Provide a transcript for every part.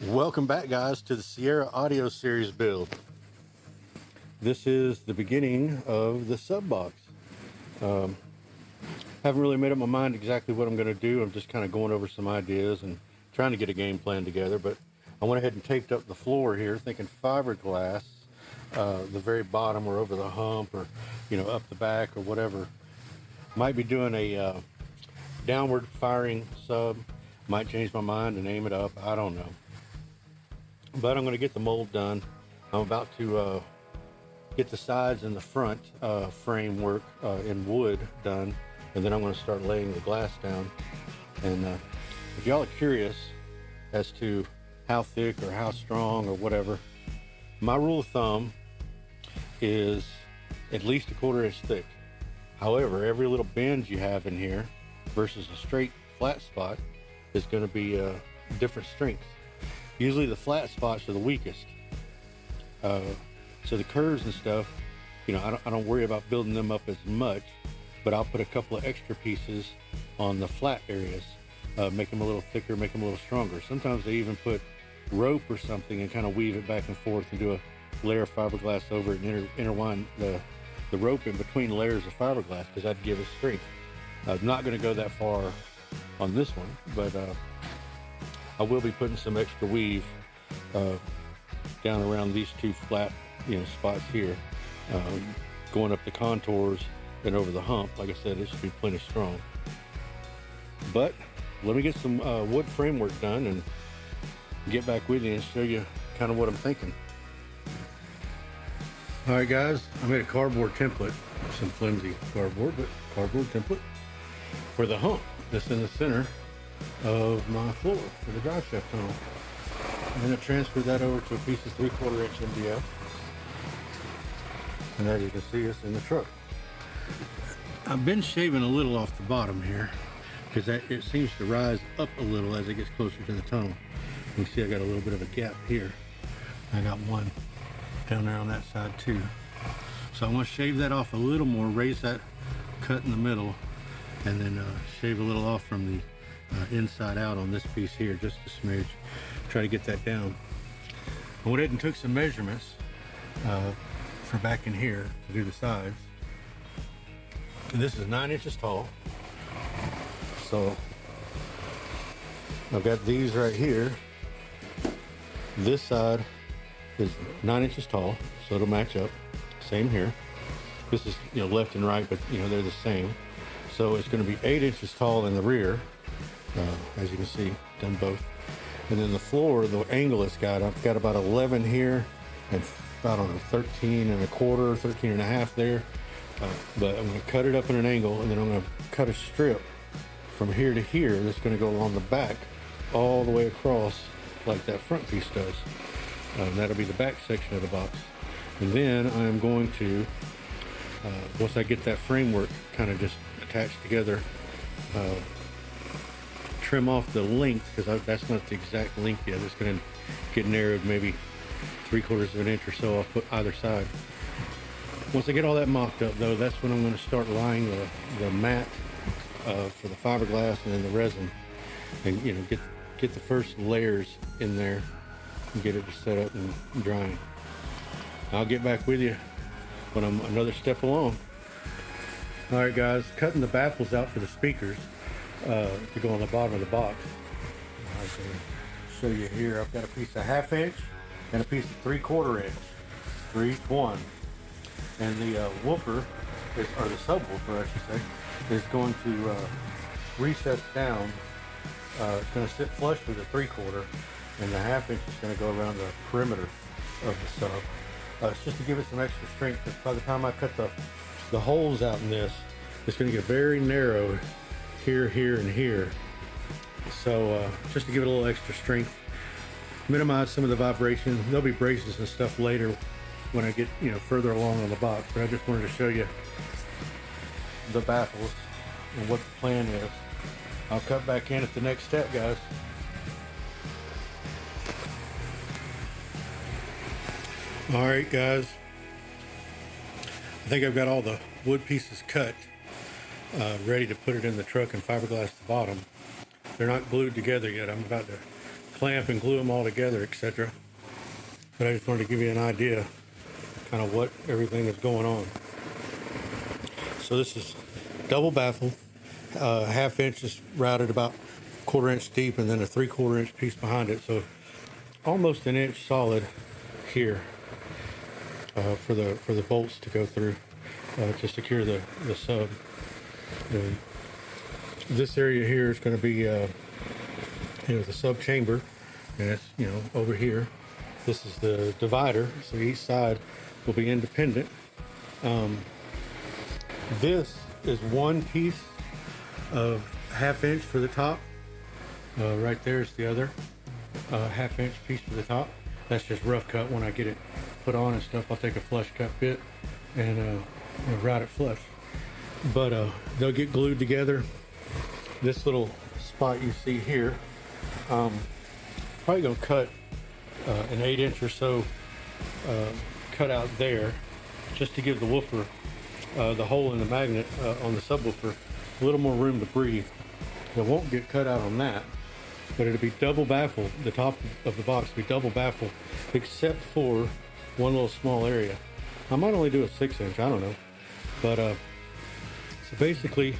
Welcome back, guys, to the Sierra Audio Series build. This is the beginning of the sub box. Haven't really made up my mind exactly what I'm going to do. I'm just kind of going over some ideas and trying to get a game plan together. But I went ahead and taped up the floor here, thinking fiberglass, the very bottom or over the hump, or up the back or whatever. Might be doing a downward firing sub. Might change my mind and aim it up. I don't know. But I'm going to get the mold done. I'm about to get the sides and the front framework in wood done, and then I'm going to start laying the glass down. And if y'all are curious as to how thick or how strong or whatever, my rule of thumb is at least a 1/4 inch thick. However, every little bend you have in here versus a straight flat spot is going to be different strength. Usually the flat spots are the weakest. So the curves and stuff, I don't worry about building them up as much, but I'll put a couple of extra pieces on the flat areas, make them a little thicker, make them a little stronger. Sometimes they even put rope or something and kind of weave it back and forth and do a layer of fiberglass over it and intertwine the rope in between layers of fiberglass, because that'd give it strength. I'm not going to go that far on this one, but I will be putting some extra weave down around these two flat spots here, going up the contours and over the hump. Like I said, it should be plenty strong. But let me get some wood framework done and get back with you and show you kind of what I'm thinking. All right, guys, I made a cardboard template, some flimsy cardboard, but cardboard template for the hump that's in the center of my floor for the drive shaft tunnel. I'm going to transfer that over to a piece of 3/4 inch MDF. And as you can see, it's in the truck. I've been shaving a little off the bottom here because it seems to rise up a little as it gets closer to the tunnel. You can see I got a little bit of a gap here. I got one down there on that side too. So I'm going to shave that off a little more, raise that cut in the middle, and then shave a little off from the inside out on this piece here, just a smidge. Try to get that down. I went ahead and took some measurements for back in here to do the sides. And this is 9 inches tall. So I've got these right here. This side is 9 inches tall, so it'll match up. Same here. This is left and right, but they're the same. So it's going to be 8 inches tall in the rear. As you can see, done both. And then the floor, the angle it's got, I've got about 11 here and I don't know, 13 1/4, 13 1/2 there. But I'm going to cut it up in an angle, and then I'm going to cut a strip from here to here that's going to go along the back all the way across like that front piece does. That'll be the back section of the box. And then I'm going to, once I get that framework kind of just attached together, trim off the length, because that's not the exact length yet. It's going to get narrowed maybe 3/4 inch or so off either side. Once I get all that mocked up, though, that's when I'm going to start lying the mat for the fiberglass and then the resin, and get the first layers in there and get it to set up and drying. I'll get back with you when I'm another step along. All right, guys, cutting the baffles out for the speakers to go on the bottom of the box. I can show you here. I've got a piece of 1/2 inch and a piece of 3/4 inch for each one. And the woofer, or the subwoofer I should say, is going to recess down. It's going to sit flush with the 3/4, and the 1/2 inch is going to go around the perimeter of the sub. It's just to give it some extra strength, because by the time I cut the holes out in this, it's going to get very narrow here, here, and here. So just to give it a little extra strength, minimize some of the vibration. There'll be braces and stuff later when I get further along on the box, but I just wanted to show you the baffles and what the plan is. I'll cut back in at the next step, guys. All right, guys, I think I've got all the wood pieces cut, ready to put it in the truck and fiberglass the bottom. They're not glued together yet. I'm about to clamp and glue them all together, etc. But I just wanted to give you an idea kind of what everything is going on. So this is double baffle, half inch is routed about 1/4 inch deep, and then a 3/4 inch piece behind it. So almost an inch solid here for the bolts to go through to secure the sub. And this area here is going to be the sub chamber, and it's over here. This is the divider, so each side will be independent. This is one piece of 1/2 inch for the top. Right there is the other 1/2 inch piece for the top. That's just rough cut. When I get it put on and stuff, I'll take a flush cut bit and route it flush. But they'll get glued together. This little spot you see here, probably gonna cut an 8 inch or so cut out there, just to give the woofer, the hole in the magnet on the subwoofer, a little more room to breathe. It won't get cut out on that, but it'll be double baffled. The top of the box will be double baffled, except for one little small area. I might only do a 6 inch, I don't know. But so basically,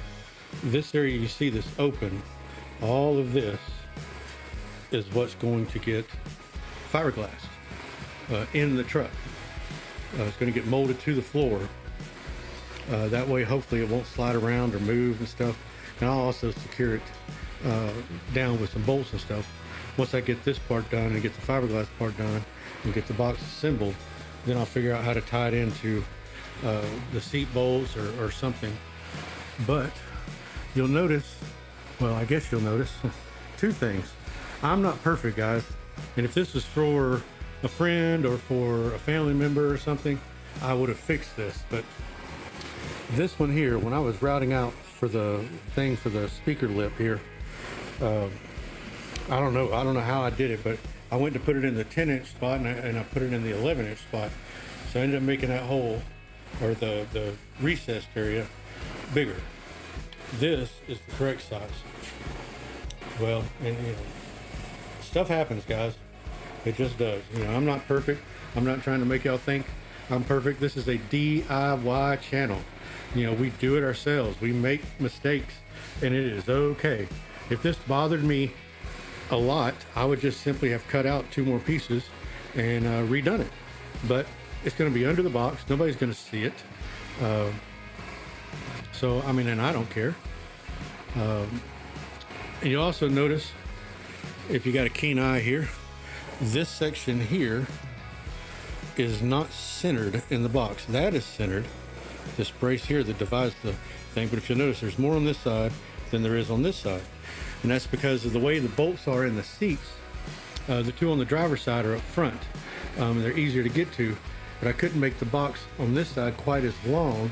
this area you see this open, all of this is what's going to get fiberglass in the truck. It's going to get molded to the floor. That way, hopefully, it won't slide around or move and stuff. And I'll also secure it down with some bolts and stuff. Once I get this part done and get the fiberglass part done and get the box assembled, then I'll figure out how to tie it into the seat bolts or something. But you'll notice, well, I guess you'll notice two things. I'm not perfect, guys. And if this was for a friend or for a family member or something, I would have fixed this. But this one here, when I was routing out for the thing for the speaker lip here, I don't know how I did it, but I went to put it in the 10 inch spot and I put it in the 11 inch spot. So I ended up making that hole, or the recessed area, bigger. This is the correct size. Well, and stuff happens, guys. It just does. I'm not perfect. I'm not trying to make y'all think I'm perfect. This is a DIY channel. We do it ourselves. We make mistakes, and it is okay. If this bothered me a lot, I would just simply have cut out 2 more pieces and redone it. But it's going to be under the box. Nobody's going to see it. So, and I don't care. And you also notice, if you got a keen eye here, this section here is not centered in the box. That is centered. This brace here that divides the thing. But if you'll notice, there's more on this side than there is on this side. And that's because of the way the bolts are in the seats. The 2 on the driver's side are up front. They're easier to get to. But I couldn't make the box on this side quite as long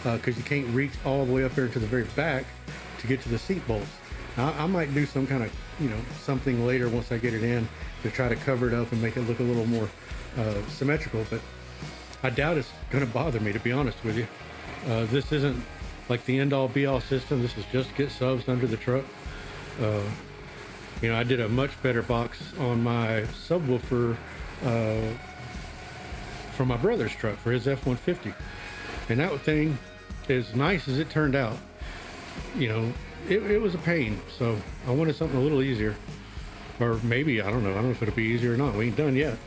because you can't reach all the way up there to the very back to get to the seat bolts. Now, I might do some kind of, something later once I get it in to try to cover it up and make it look a little more symmetrical, but I doubt it's going to bother me, to be honest with you. This isn't like the end-all be-all system. This is just get subs under the truck. I did a much better box on my subwoofer for my brother's truck, for his F-150. And that thing, as nice as it turned out, it was a pain. So I wanted something a little easier. Or maybe, I don't know if it'll be easier or not. We ain't done yet.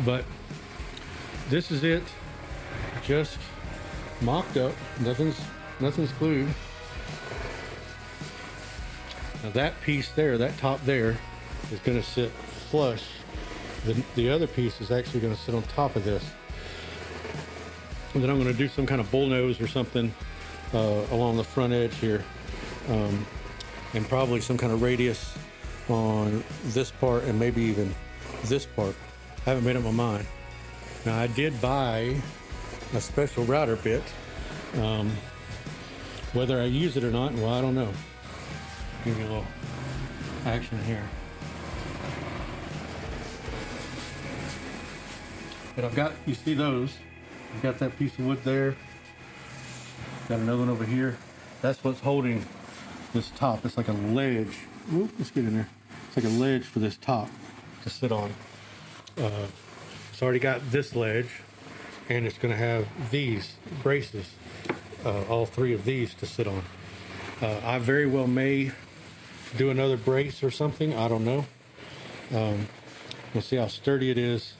But this is it. Just mocked up. Nothing's glued. Now that piece there, that top there, is going to sit flush. The other piece is actually going to sit on top of this. And then I'm going to do some kind of bullnose or something along the front edge here. And probably some kind of radius on this part and maybe even this part. I haven't made up my mind. Now I did buy a special router bit. Whether I use it or not, well, I don't know. Give you a little action here. But I've got, you see those? I've got that piece of wood there. Got another one over here. That's what's holding this top. It's like a ledge. Oop, let's get in there. It's like a ledge for this top to sit on. It's already got this ledge, and it's going to have these braces, all three of these to sit on. I very well may do another brace or something. I don't know. We'll see how sturdy it is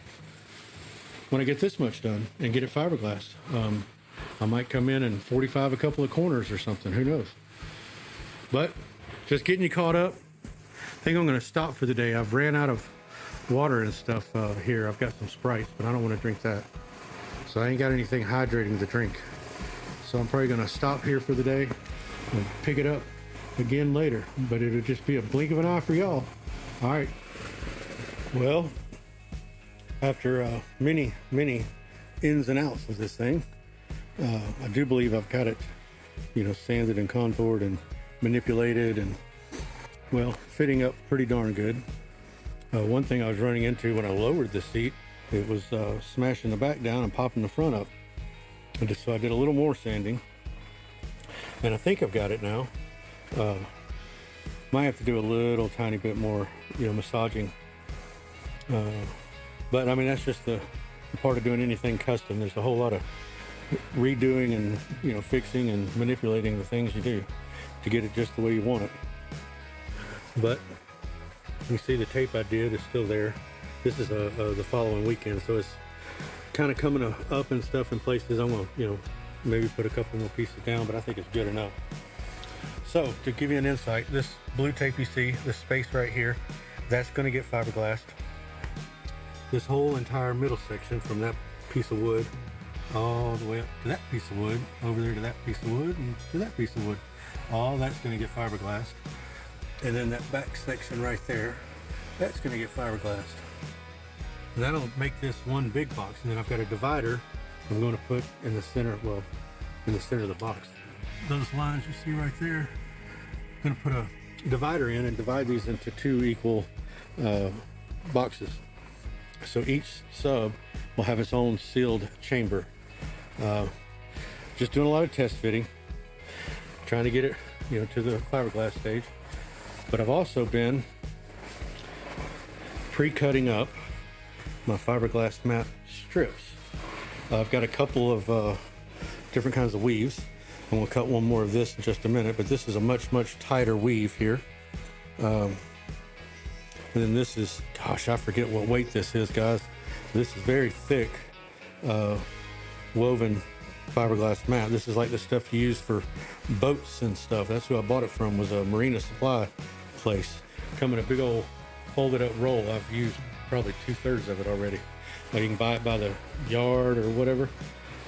when I get this much done and get it fiberglass. I might come in and 45 a couple of corners or something. Who knows? But just getting you caught up. I think I'm going to stop for the day. I've ran out of water and stuff here. I've got some Sprites, but I don't want to drink that. So I ain't got anything hydrating to drink. So I'm probably going to stop here for the day and pick it up again later. But it'll just be a blink of an eye for y'all. All right. Well, after many ins and outs of this thing, I do believe I've got it, sanded and contoured and manipulated and, well, fitting up pretty darn good. One thing I was running into when I lowered the seat, it was smashing the back down and popping the front up. And so I did a little more sanding, and I think I've got it now. Might have to do a little tiny bit more, massaging. But I mean, that's just the part of doing anything custom. There's a whole lot of redoing and, fixing and manipulating the things you do to get it just the way you want it. But you see the tape I did is still there. This is the following weekend, so it's kind of coming up and stuff in places. I'm gonna, maybe put a couple more pieces down, but I think it's good enough. So to give you an insight, this blue tape you see, this space right here, that's gonna get fiberglassed. This whole entire middle section from that piece of wood all the way up to that piece of wood, over there to that piece of wood, and to that piece of wood, all that's gonna get fiberglassed. And then that back section right there, that's gonna get fiberglassed. And that'll make this one big box. And then I've got a divider I'm gonna put in the center, well, in the center of the box. Those lines you see right there, I'm gonna put a divider in and divide these into two equal boxes. So each sub will have its own sealed chamber. Just doing a lot of test fitting, trying to get it, to the fiberglass stage. But I've also been pre-cutting up my fiberglass mat strips. I've got a couple of different kinds of weaves. I'm gonna cut one more of this in just a minute, but this is a much tighter weave here. And then this is, gosh, I forget what weight this is, guys. This is very thick woven fiberglass mat. This is like the stuff you use for boats and stuff. That's who I bought it from, was a marina supply place. Come in a big old folded up roll. I've used probably 2/3 of it already. You can buy it by the yard or whatever.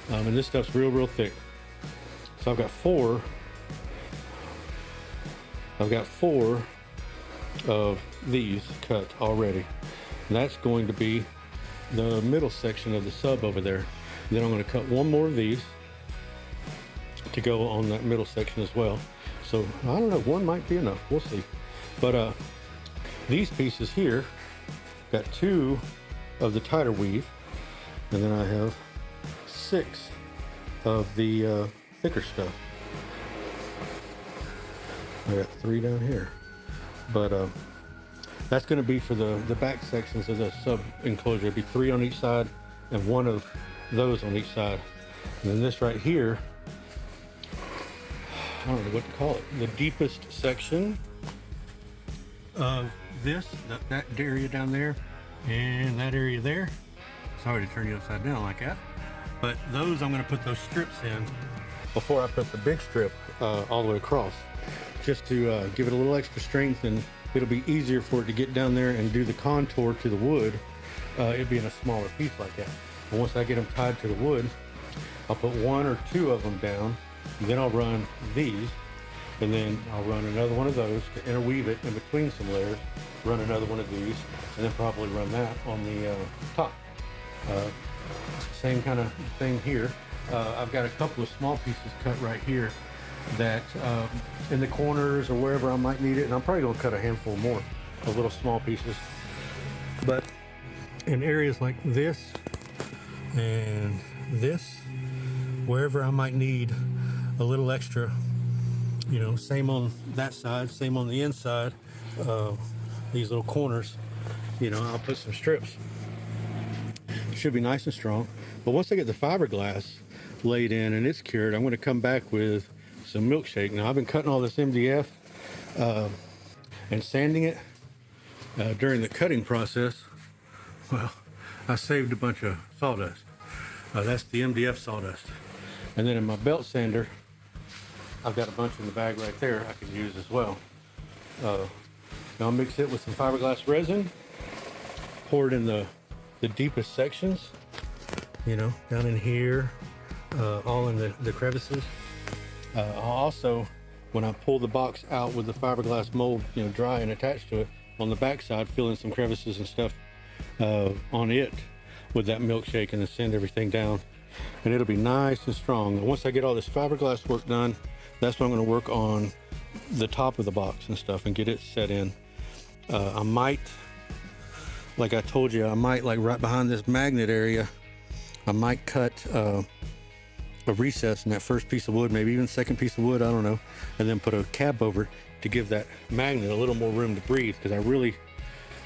And this stuff's real thick. So I've got four of these cut already. And that's going to be the middle section of the sub over there. And then I'm going to cut one more of these to go on that middle section as well. So I don't know, one might be enough, we'll see. But these pieces here, got 2 of the tighter weave, and then I have 6 of the thicker stuff. I got 3 down here. But that's going to be for the back sections of the sub enclosure. It'll be 3 on each side and 1 of those on each side. And then this right here, I don't know what to call it, the deepest section of this, that area down there and that area there. Sorry to turn you upside down like that, but those I'm going to put those strips in before I put the big strip all the way across, just to give it a little extra strength, and it'll be easier for it to get down there and do the contour to the wood, it being a smaller piece like that. And once I get them tied to the wood, I'll put 1 or 2 of them down, and then I'll run these, and then I'll run another one of those to interweave it in between some layers, run another one of these, and then probably run that on the top. Same kind of thing here. I've got a couple of small pieces cut right here that in the corners or wherever I might need it, and I'm probably going to cut a handful more of little small pieces. But in areas like this and this, wherever I might need a little extra, same on that side, same on the inside, these little corners, you know, I'll put some strips. It should be nice and strong. But once I get the fiberglass laid in and it's cured, I'm going to come back with some milkshake. Now I've been cutting all this MDF and sanding it. During the cutting process, well, I saved a bunch of sawdust. That's the MDF sawdust. And then in my belt sander, I've got a bunch in the bag right there I can use as well. Now I'll mix it with some fiberglass resin, pour it in the deepest sections, you know, down in here, all in the crevices. I'll also, when I pull the box out with the fiberglass mold, you know, dry and attached to it, on the back side, fill in some crevices and stuff on it with that milkshake, and then sand everything down, and it'll be nice and strong. And once I get all this fiberglass work done, that's when I'm going to work on the top of the box and stuff and get it set in. I might, like I told you, I might, like right behind this magnet area, I might cut a recess in that first piece of wood, maybe even second piece of wood, I don't know, and then put a cap over it to give that magnet a little more room to breathe, because I really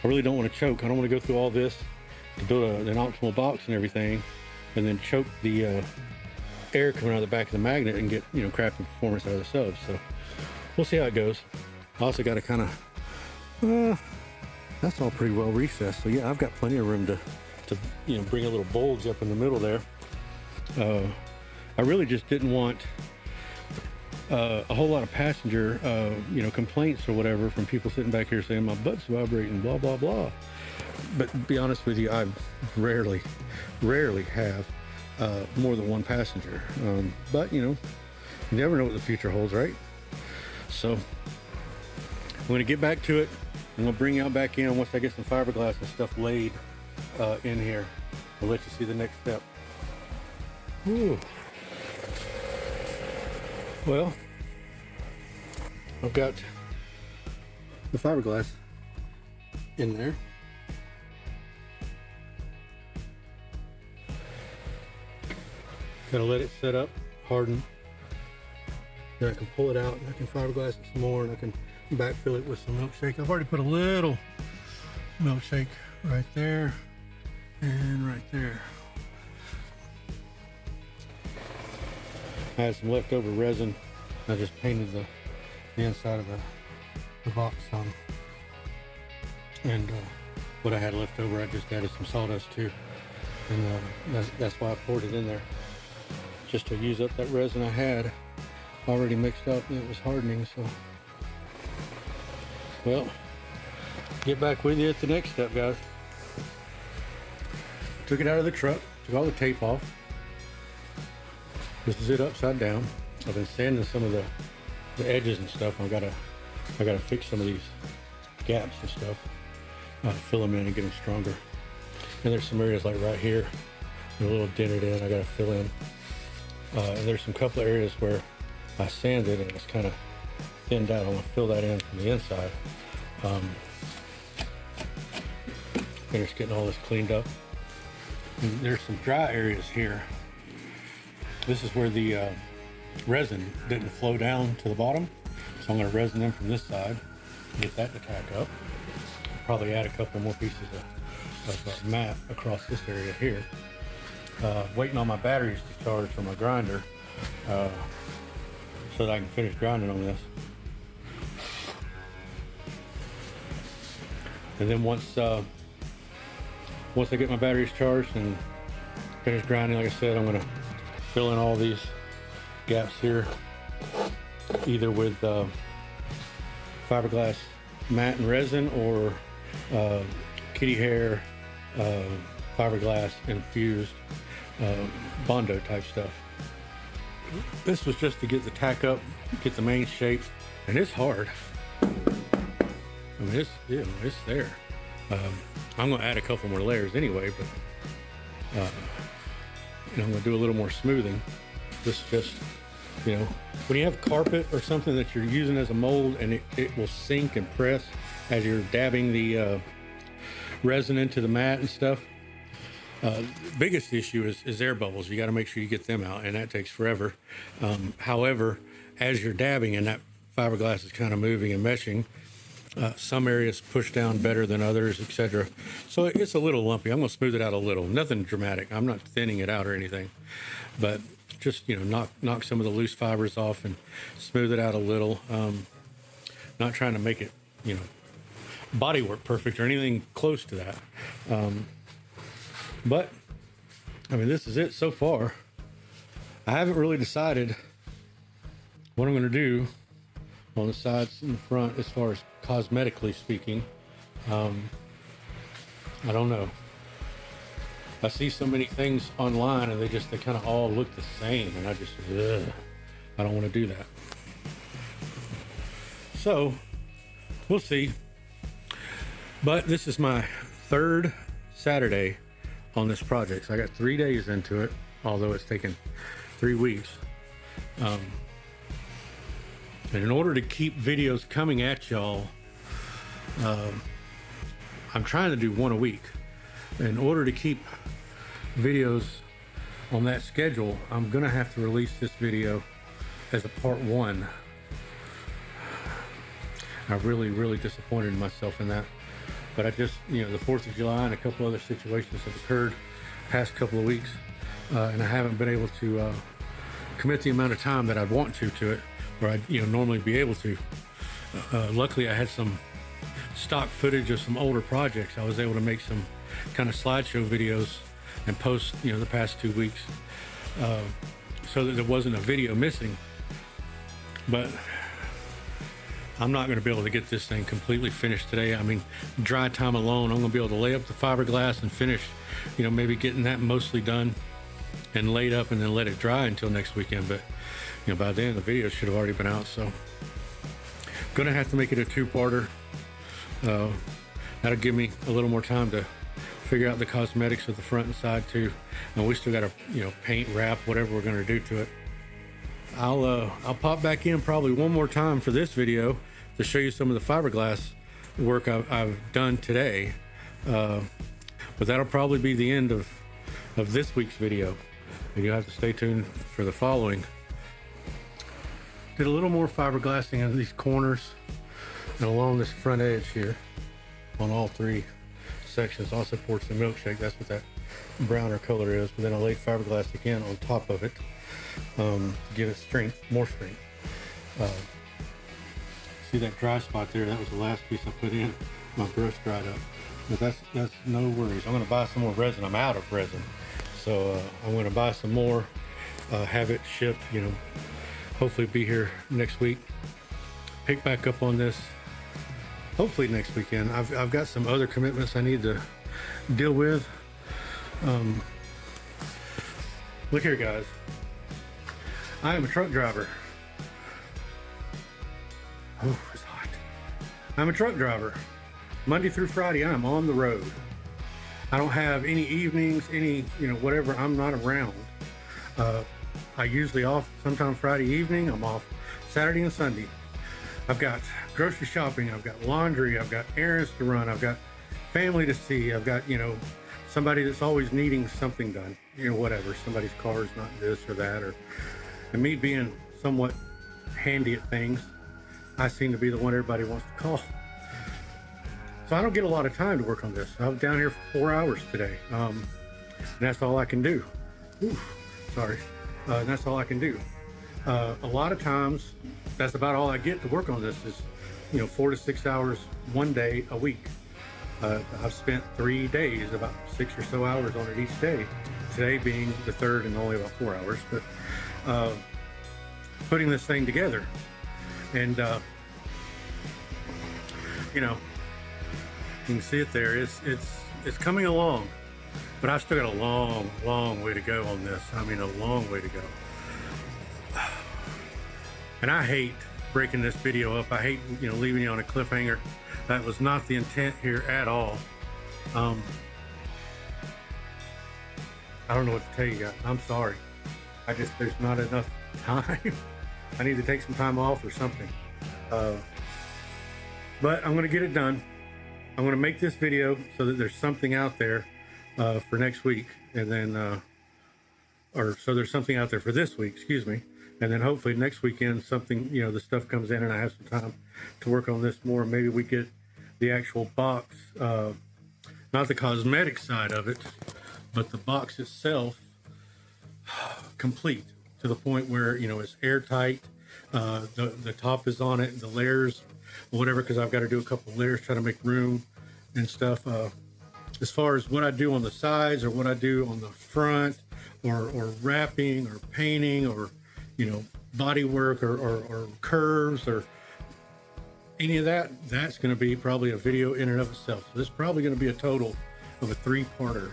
don't want to choke. I don't want to go through all this to build an optimal box and everything, and then choke the air coming out of the back of the magnet and get, you know, crappy performance out of the subs. So we'll see how it goes. I also got to kind of, that's all pretty well recessed. So yeah, I've got plenty of room to you know, bring a little bulge up in the middle there. I really just didn't want a whole lot of passenger, you know, complaints or whatever from people sitting back here saying my butt's vibrating, blah, blah, blah. But to be honest with you, I rarely have more than one passenger. But, you know, you never know what the future holds, right? So I'm going to get back to it. I'm going to bring y'all back in once I get some fiberglass and stuff laid in here. I'll let you see the next step. Ooh. Well, I've got the fiberglass in there. Gotta let it set up, harden. Then I can pull it out and I can fiberglass it some more, and I can backfill it with some milkshake. I've already put a little milkshake right there and right there. I had some leftover resin. I just painted the inside of the box on. And what I had left over, I just added some sawdust too. And that's why I poured it in there. Just to use up that resin I had already mixed up, and it was hardening. So, well, get back with you at the next step, guys. Took it out of the truck, took all the tape off. This is it upside down. I've been sanding some of the edges and stuff. I gotta fix some of these gaps and stuff. Fill them in and get them stronger. And there's some areas like right here, a little dented in, I gotta fill in. And there's some couple of areas where I sanded and it's kind of thinned out. I want to fill that in from the inside. Finish getting all this cleaned up. And there's some dry areas here. This is where the resin didn't flow down to the bottom. So I'm going to resin in from this side, get that to tack up. Probably add a couple more pieces of mat across this area here. Waiting on my batteries to charge for my grinder so that I can finish grinding on this. And then once I get my batteries charged and finish grinding, like I said, I'm going to fill in all these gaps here, either with fiberglass mat and resin or kitty hair fiberglass infused Bondo type stuff. This was just to get the tack up, get the main shape, and it's hard. I mean, it's there. I'm going to add a couple more layers anyway, but I'm going to do a little more smoothing. This is just, when you have carpet or something that you're using as a mold and it will sink and press as you're dabbing the resin into the mat and stuff. The biggest issue is air bubbles. You got to make sure you get them out, and that takes forever. However, as you're dabbing and that fiberglass is kind of moving and meshing, Some areas push down better than others, etc. So it's a little lumpy. I'm going to smooth it out a little. Nothing dramatic. I'm not thinning it out or anything, but just, you know, knock some of the loose fibers off and smooth it out a little. Not trying to make it, you know, bodywork perfect or anything close to that. But I mean, this is it so far. I haven't really decided what I'm going to do on the sides and the front as far as cosmetically speaking. I don't know. I see so many things online and they kind of all look the same, and I don't want to do that. So we'll see. But this is my third Saturday on this project. So I got 3 days into it, although it's taken 3 weeks. And in order to keep videos coming at y'all, I'm trying to do one a week. In order to keep videos on that schedule, I'm gonna have to release this video as a part 1. I really disappointed in myself in that. But I just, you know, the 4th of July and a couple other situations have occurred past couple of weeks, and I haven't been able to commit the amount of time that I'd want to it, or I'd, you know, normally be able to. Luckily, I had some stock footage of some older projects. I was able to make some kind of slideshow videos and post, you know, the past 2 weeks, so that there wasn't a video missing. But I'm not going to be able to get this thing completely finished today. I mean, dry time alone, I'm going to be able to lay up the fiberglass and finish, you know, maybe getting that mostly done and laid up and then let it dry until next weekend. But, you know, by then the video should have already been out. So going to have to make it a 2-parter. That'll give me a little more time to figure out the cosmetics of the front and side too. And we still got to, you know, paint, wrap, whatever we're going to do to it. I'll pop back in probably one more time for this video to show you some of the fiberglass work I've done today. But that'll probably be the end of this week's video, and you'll have to stay tuned for the following. Did a little more fiberglassing in these corners and along this front edge here on all 3 sections. Also supports the milkshake. That's what that browner color is. But then I laid fiberglass again on top of it. To give it strength, more strength. See that dry spot there? That was the last piece I put in. My brush dried up, but that's no worries. I'm going to buy some more resin. I'm out of resin, so I'm going to buy some more. Have it shipped. You know, hopefully be here next week. Pick back up on this. Hopefully next weekend. I've got some other commitments I need to deal with. Look here, guys. I am a truck driver. Oh, it's hot. I'm a truck driver. Monday through Friday, I'm on the road. I don't have any evenings, any, you know, whatever. I'm not around. I usually off sometime Friday evening. I'm off Saturday and Sunday. I've got grocery shopping. I've got laundry. I've got errands to run. I've got family to see. I've got, you know, somebody that's always needing something done. You know, whatever. Somebody's car is not this or that, or. And me being somewhat handy at things, I seem to be the one everybody wants to call. So I don't get a lot of time to work on this. I was down here for 4 hours today, and that's all I can do. Sorry, and that's all I can do. A lot of times, that's about all I get to work on this is, you know, 4 to 6 hours one day a week. I've spent 3 days, about 6 or so hours on it each day. Today being the 3rd and only about 4 hours, but. Putting this thing together, and you know, you can see it there. It's coming along, but I've still got a long way to go on this. I mean, a long way to go. And I hate breaking this video up. I hate, you know, leaving you on a cliffhanger. That was not the intent here at all. I don't know what to tell you guys. I'm sorry. There's not enough time. I need to take some time off or something. But I'm gonna get it done. I'm gonna make this video so that there's something out there for next week, and then, or so there's something out there for this week, excuse me. And then hopefully next weekend something, you know, the stuff comes in and I have some time to work on this more. Maybe we get the actual box, not the cosmetic side of it, but the box itself complete to the point where, you know, it's airtight. The top is on it, the layers, whatever, because I've got to do a couple of layers, try to make room and stuff. As far as what I do on the sides or what I do on the front, or wrapping or painting, or, you know, body work, or curves, or any of that, that's going to be probably a video in and of itself. So this is probably going to be a total of a 3-parter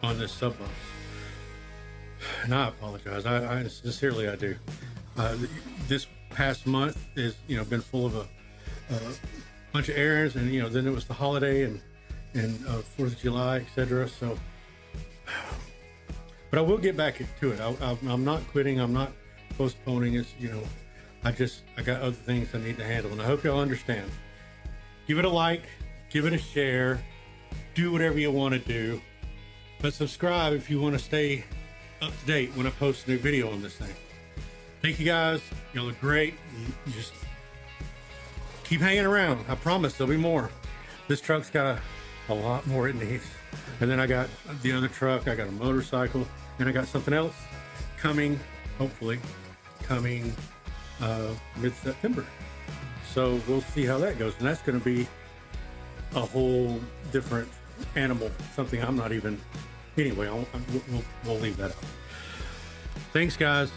on this sub box. And I apologize. I sincerely, I do. This past month is, you know, been full of a bunch of errands, and, you know, then it was the holiday and 4th of July, etc. So, but I will get back to it. I'm not quitting. I'm not postponing. It's, you know, I got other things I need to handle, and I hope y'all understand. Give it a like, give it a share, do whatever you want to do, but subscribe if you want to stay up to date when I post a new video on this thing. Thank you guys. Y'all are great. Just keep hanging around. I promise there'll be more. This truck's got a lot more it needs. And then I got the other truck, I got a motorcycle, and I got something else coming, hopefully coming mid-September. So we'll see how that goes. And that's going to be a whole different animal, something I'm not even, anyway, we'll leave that out. Thanks, guys.